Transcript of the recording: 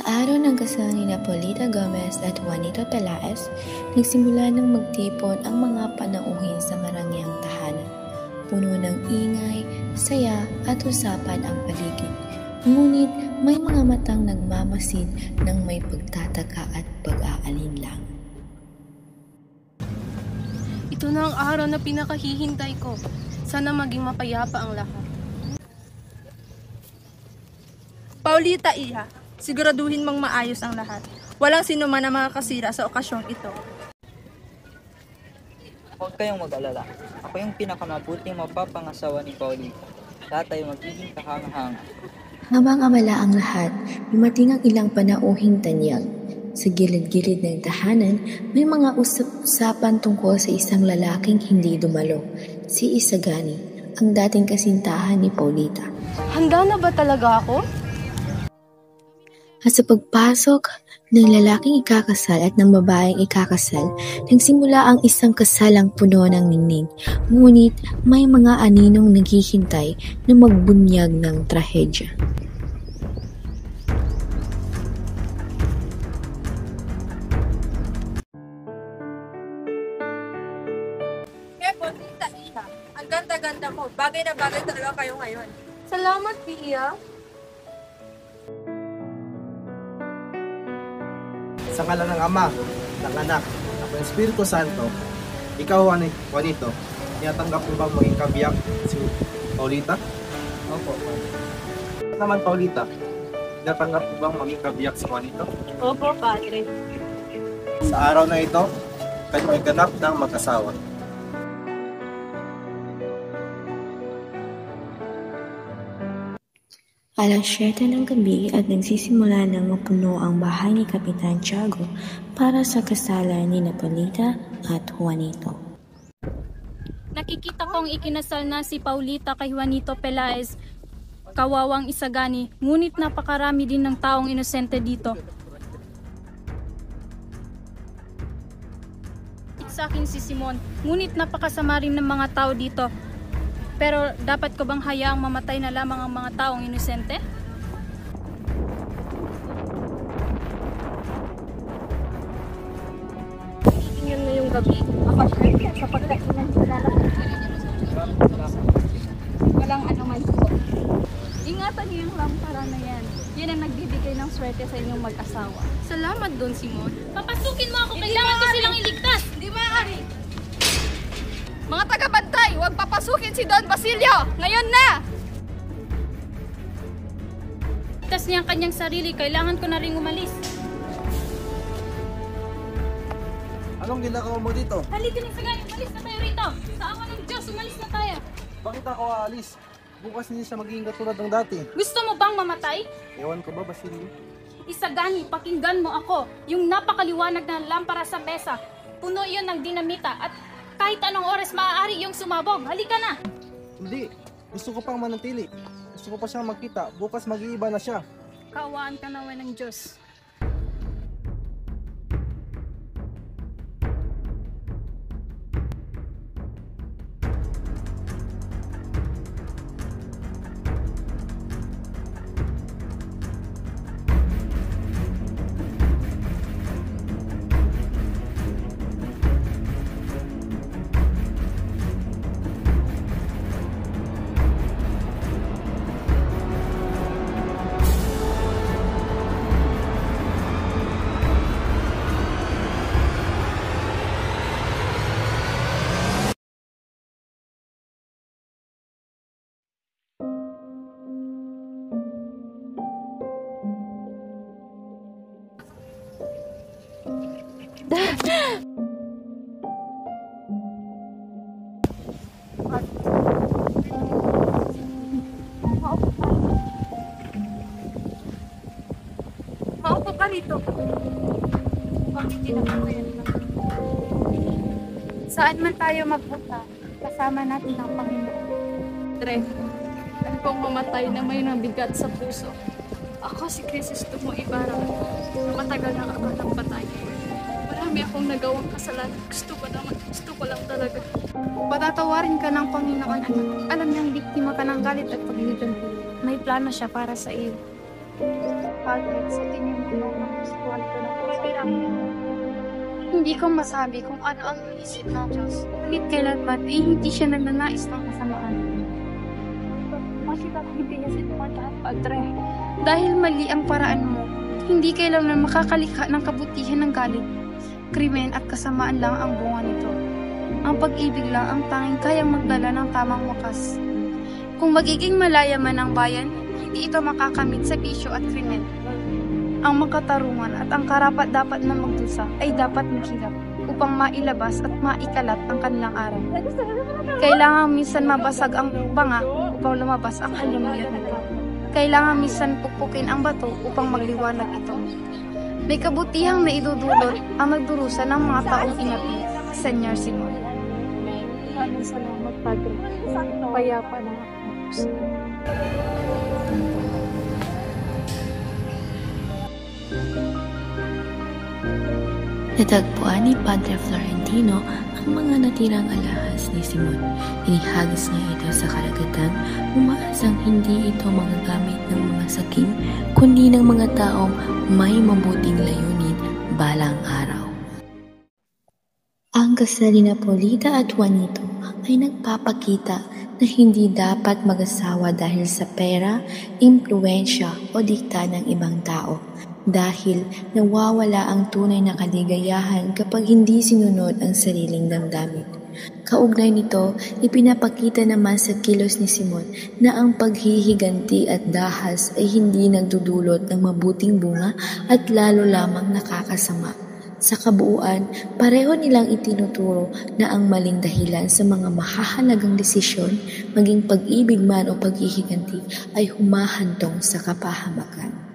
araw ng kasal ni Polita Gomez at Juanito Pelaez, nagsimula ng magtipon ang mga panauhin sa marangyang tahanan. Puno ng ingay, saya at usapan ang paligid. Ngunit may mga matang nagmamasid ng may pagtataka at pag-aalinlang. Ito na ang araw na pinakahihintay ko. Sana maging mapayapa ang lahat. Paulita, iha, siguraduhin mong maayos ang lahat. Walang sino man ang makakasira sa okasyong ito. Huwag kayong mag-alala. Ako yung pinakamabuting mapapangasawa ni Paulita. Lahat ay magiging kahanga-hanga. Habang abala ang lahat, dumating ang ilang panauhing tanyag. Sa gilid-gilid ng tahanan, may mga usap-usapan tungkol sa isang lalaking hindi dumalo, si Isagani, ang dating kasintahan ni Paulita. Handa na ba talaga ako? At sa pagpasok ng lalaking ikakasal at ng babaeng ikakasal, nagsimula ang isang kasalang puno ng ningning. Ngunit may mga aninong naghihintay na magbunyag ng trahedya. Paulita, iha, ang ganda-ganda mo. Bagay na bagay talaga kayo ngayon. Salamat, Pia. Sa ngalan ng Ama, ng Anak, at ng Espiritu Santo, ikaw, Juanito, tinatanggap mo bang maging kabiyak si Paulita? Opo. At naman, Paulita, tinatanggap mo bang maging kabiyak si Juanito? Opo, Padre. Sa araw na ito, kayo ay ganap ng mag-asawa. Alas 7 ng gabi at nagsisimula ng mapuno ang bahay ni Kapitan Tiago para sa kasalan ni Polita at Juanito. Nakikita kong ikinasal na si Paulita kay Juanito Pelaez, kawawang Isagani, ngunit napakarami din ng taong inosente dito. Sa akin si Simon, ngunit napakasama rin ng mga tao dito. Pero dapat ko bang hayaang mamatay na lamang ang mga taong inosente? Tingnan ngayong gabi. Mapasaya sa pagkainan sila lang. Walang anuman po. Ingatan niyo yung lampara na yan. Yan ang nagbibigay ng swerte sa inyong mag-asawa. Salamat doon, Simon. Papasukin mo ako, kailangan ko silang iligtas. Hindi maaari. Mga taga-bantay, huwag papasukin si Don Basilio! Ngayon na! Ligtas niya ang kanyang sarili, kailangan ko na ring umalis. Anong ginagawa mo dito? Halika na, Isagani, umalis na tayo rito. Sa awa ng Diyos, umalis na tayo. Bakit ako aalis? Bukas hindi siya magiging katulad ng dati. Gusto mo bang mamatay? Ewan ko ba, Basilio? Isagani, pakinggan mo ako. Yung napakaliwanag na lampara sa mesa, puno iyon ng dinamita at kahit anong oras maaari yung sumabog. Halika na! Hindi. Gusto ko pang manatili. Gusto ko pa siyang makita. Bukas mag-iiba na siya. Kaawaan ka naman ng Diyos. Maupo ka rito. Saan man tayo magpunta, kasama natin ang Panginoon. Dre, ano kong mamatay na may nabigat sa puso. Ako si Crisostomo Ibarra, na matagal na ako ng patay. Marami akong nagawang kasalanan. Gusto ko lang talaga. Patatawarin ka ng Panginoon, anak. Alam niyang biktima ka ng galit at paglitan. May plano siya para sa iyo. Bakit sa tingin mo nagustuhan ko na po sa Hindi ko masabi kung ano ang isip ng Diyos. Ngunit kailanman hindi siya nagnanais ng kasamaan. Bakit ako hindi niya sinumantahan, Padre? Dahil mali ang paraan mo, hindi kailanman makakalikha ng kabutihan ng galit. Krimen at kasamaan lang ang bunga nito. Ang pag-ibig lang ang tanging kayang magdala ng tamang wakas. Kung magiging malaya man ang bayan, hindi ito makakamit sa bisyo at krimen. Ang makatarungan at ang karapat-dapat na magdusa ay dapat maghirap upang mailabas at maikalat ang kanilang araw. Kailangan minsan mabasag ang banga upang lumabas ang halumiyat nito. Kailangan minsan pukpukin ang bato upang magliwanag ito. May kabutihang naidudulot ang nagdurusa ng mga taong inapi, Senyor Simon. Maraming salamat, Padre. Payapa na ako. Natagpuan ni Padre Florentino ang mga natirang alahas ni Simon. Inihagis niya ito sa karagatan, umaasang hindi ito magagamit ng mga saking, kundi ng mga taong may mabuting layunin balang araw. Ang kasal ni Polita at Juanito ay nagpapakita na hindi dapat mag-asawa dahil sa pera, impluensya o dikta ng ibang tao. Dahil nawawala ang tunay na kaligayahan kapag hindi sinunod ang sariling damdamin. Kaugnay nito, ipinapakita naman sa kilos ni Simon na ang paghihiganti at dahas ay hindi nagdudulot ng mabuting bunga at lalo lamang nakakasama. Sa kabuuan, pareho nilang itinuturo na ang maling dahilan sa mga mahahalagang desisyon, maging pag-ibig man o paghihiganti, ay humahantong sa kapahamakan.